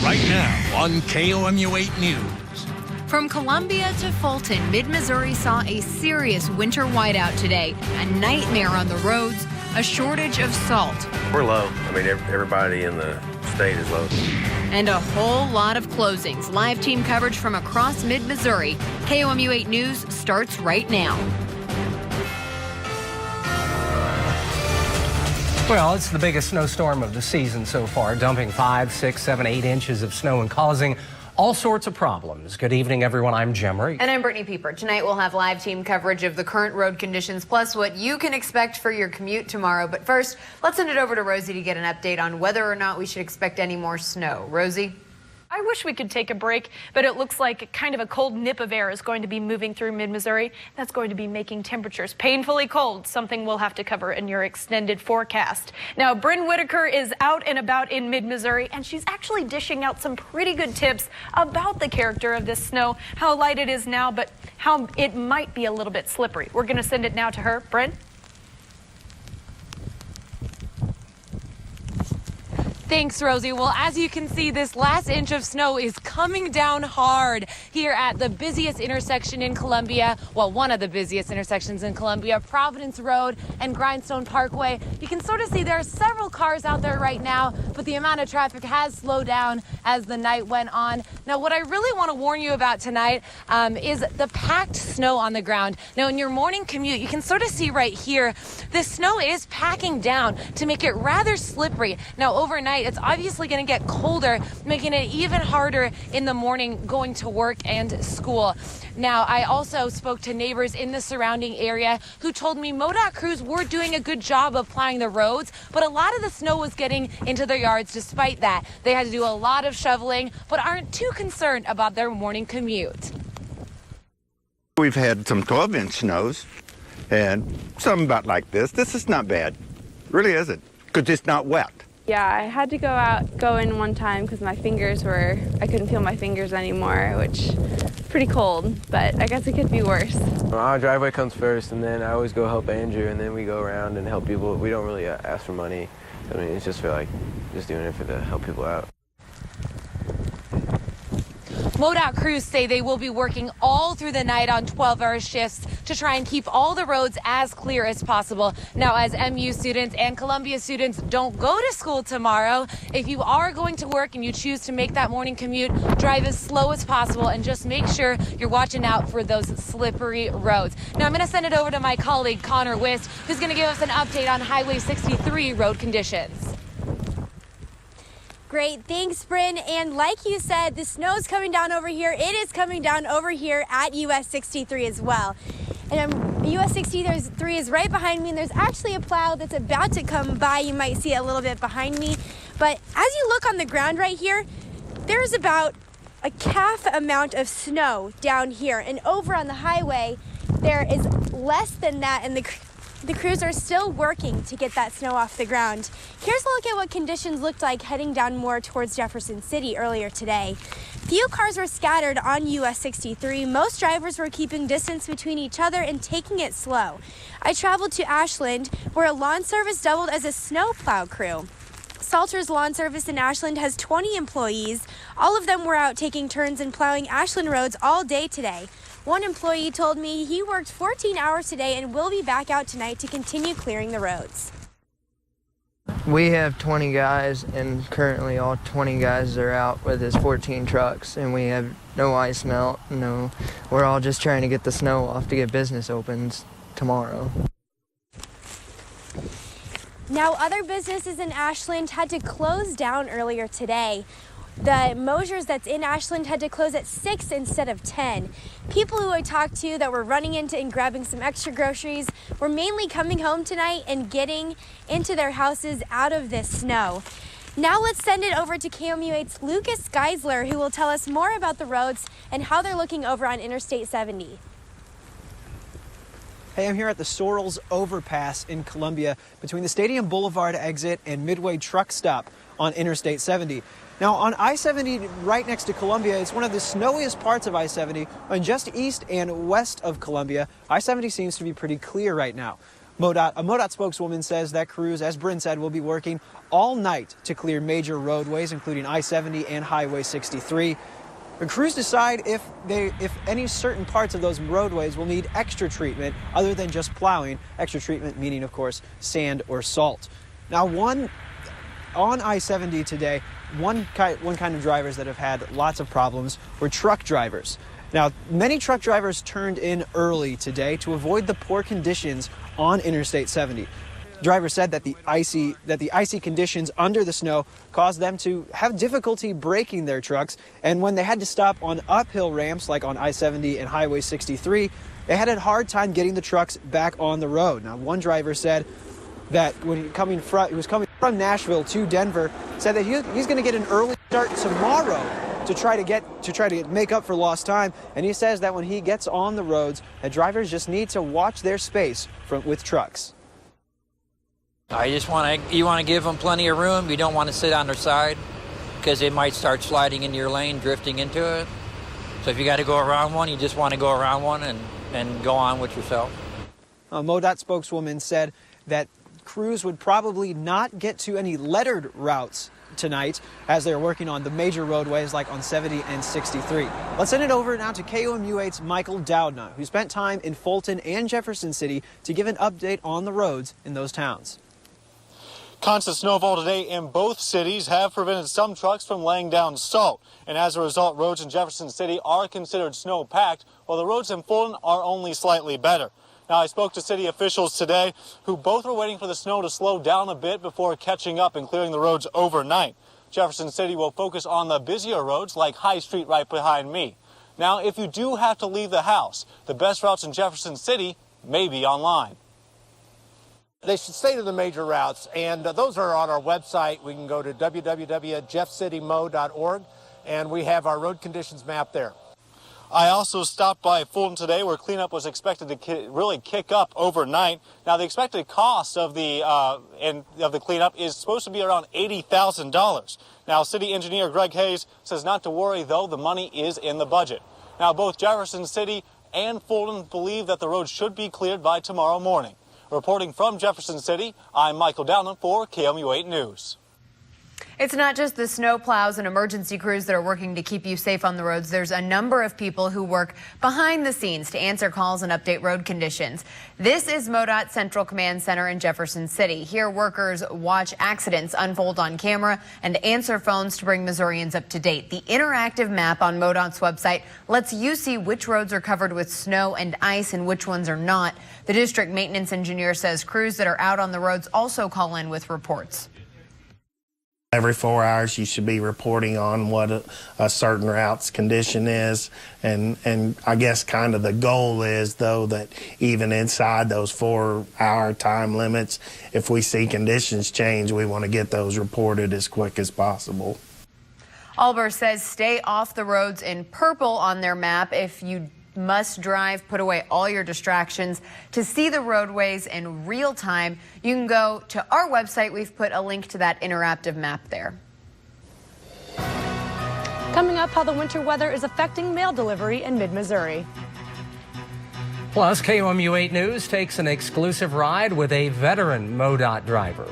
right now on KOMU 8 News. From Columbia to Fulton, Mid-Missouri saw a serious winter whiteout today. A nightmare on the roads, a shortage of salt. We're low. I mean, everybody in the state is low. And a whole lot of closings. Live team coverage from across Mid-Missouri. KOMU 8 News starts right now. Well, it's the biggest snowstorm of the season so far, dumping 5, 6, 7, 8 inches of snow and causing all sorts of problems. Good evening, everyone. I'm Jim Reed. And I'm Brittany Pieper. Tonight we'll have live team coverage of the current road conditions, plus what you can expect for your commute tomorrow. But first, let's send it over to Rosie to get an update on whether or not we should expect any more snow. Rosie? I wish we could take a break, but it looks like kind of a cold nip of air is going to be moving through Mid-Missouri. That's going to be making temperatures painfully cold, something we'll have to cover in your extended forecast. Now, Bryn Whitaker is out and about in Mid-Missouri, and she's actually dishing out some pretty good tips about the character of this snow, how light it is now, but how it might be a little bit slippery. We're going to send it now to her. Bryn? Thanks, Rosie. Well, as you can see, this last inch of snow is coming down hard here at the busiest intersection in Columbia. Well, one of the busiest intersections in Columbia, Providence Road and Grindstone Parkway. You can sort of see there are several cars out there right now, but the amount of traffic has slowed down as the night went on. Now, what I really want to warn you about tonight is the packed snow on the ground. Now, in your morning commute, you can sort of see right here, the snow is packing down to make it rather slippery. Now, overnight, it's obviously going to get colder, making it even harder in the morning going to work and school. Now, I also spoke to neighbors in the surrounding area who told me MoDOT crews were doing a good job of plowing the roads, but a lot of the snow was getting into their yards despite that. They had to do a lot of shoveling, but aren't too concerned about their morning commute. We've had some 12-inch snows and some about like this. This is not bad. Really isn't, because it's not wet. Yeah, I had to go in one time because I couldn't feel my fingers anymore, which is pretty cold, but I guess it could be worse. Our driveway comes first, and then I always go help Andrew, and then we go around and help people. We don't really ask for money. I mean, it's just for just doing it to help people out. MoDOT crews say they will be working all through the night on 12-hour shifts to try and keep all the roads as clear as possible. Now, as MU students and Columbia students don't go to school tomorrow, if you are going to work and you choose to make that morning commute, drive as slow as possible and just make sure you're watching out for those slippery roads. Now, I'm going to send it over to my colleague, Connor Wist, who's going to give us an update on Highway 63 road conditions. Great, thanks, Bryn. And like you said, the snow's coming down over here. It is coming down over here at US 63 as well. And US 63 is right behind me, and there's actually a plow that's about to come by. You might see it a little bit behind me. But as you look on the ground right here, there's about a calf amount of snow down here. And over on the highway, there is less than that, and the crews are still working to get that snow off the ground. Here's a look at what conditions looked like heading down more towards Jefferson City earlier today. Few cars were scattered on US 63. Most drivers were keeping distance between each other and taking it slow. I traveled to Ashland, where a lawn service doubled as a snow plow crew. Salter's Lawn Service in Ashland has 20 employees. All of them were out taking turns in plowing Ashland roads all day today. One employee told me he worked 14 hours today and will be back out tonight to continue clearing the roads. We have 20 guys, and currently all 20 guys are out with his 14 trucks, and we have no ice melt. No, we're all just trying to get the snow off to get business opens tomorrow. Now, other businesses in Ashland had to close down earlier today. The Mosier's that's in Ashland had to close at 6 instead of 10. People who I talked to that were running into and grabbing some extra groceries were mainly coming home tonight and getting into their houses out of this snow. Now let's send it over to KOMU8's Lucas Geisler, who will tell us more about the roads and how they're looking over on Interstate 70. Hey, I'm here at the Sorrells Overpass in Columbia between the Stadium Boulevard exit and Midway truck stop on Interstate 70. Now, on I-70 right next to Columbia, it's one of the snowiest parts of I-70, and just east and west of Columbia, I-70 seems to be pretty clear right now. A MoDOT spokeswoman says that crews, as Bryn said, will be working all night to clear major roadways, including I-70 and Highway 63. The crews decide if any certain parts of those roadways will need extra treatment other than just plowing. Extra treatment meaning, of course, sand or salt. Now, on I-70 today, one kind of drivers that have had lots of problems were truck drivers. Now, many truck drivers turned in early today to avoid the poor conditions on Interstate 70. Drivers said that the icy conditions under the snow caused them to have difficulty braking their trucks, and when they had to stop on uphill ramps like on I-70 and Highway 63, they had a hard time getting the trucks back on the road. Now, one driver said that when he was coming from Nashville to Denver, said that he's going to get an early start tomorrow to try to make up for lost time. And he says that when he gets on the roads, that drivers just need to watch their space with trucks. You want to give them plenty of room. You don't want to sit on their side because they might start sliding into your lane, drifting into it. So if you got to go around one, you just want to go around one and go on with yourself. A MoDOT spokeswoman said that crews would probably not get to any lettered routes tonight as they're working on the major roadways like on 70 and 63. Let's send it over now to KOMU8's Michael Doudna, who spent time in Fulton and Jefferson City to give an update on the roads in those towns. Constant snowfall today in both cities have prevented some trucks from laying down salt. And as a result, roads in Jefferson City are considered snow-packed, while the roads in Fulton are only slightly better. Now, I spoke to city officials today who both were waiting for the snow to slow down a bit before catching up and clearing the roads overnight. Jefferson City will focus on the busier roads like High Street right behind me. Now, if you do have to leave the house, the best routes in Jefferson City may be online. They should stay to the major routes, and those are on our website. We can go to www.jeffcitymo.org, and we have our road conditions map there. I also stopped by Fulton today, where cleanup was expected to really kick up overnight. Now, the expected cost of the cleanup is supposed to be around $80,000. Now, city engineer Greg Hayes says not to worry, though, the money is in the budget. Now, both Jefferson City and Fulton believe that the road should be cleared by tomorrow morning. Reporting from Jefferson City, I'm Michael Doudna for KOMU8 News. It's not just the snow plows and emergency crews that are working to keep you safe on the roads. There's a number of people who work behind the scenes to answer calls and update road conditions. This is MoDOT Central Command Center in Jefferson City. Here, workers watch accidents unfold on camera and answer phones to bring Missourians up to date. The interactive map on MoDOT's website lets you see which roads are covered with snow and ice and which ones are not. The district maintenance engineer says crews that are out on the roads also call in with reports. Every 4 hours, you should be reporting on what a certain route's condition is. And I guess kind of the goal is, though, that even inside those 4-hour time limits, if we see conditions change, we want to get those reported as quick as possible. Alber says stay off the roads in purple on their map. If you must drive, put away all your distractions. To see the roadways in real time, you can go to our website. We've put a link to that interactive map there. Coming up, how the winter weather is affecting mail delivery in mid-Missouri. Plus, KOMU8 News takes an exclusive ride with a veteran MoDOT driver.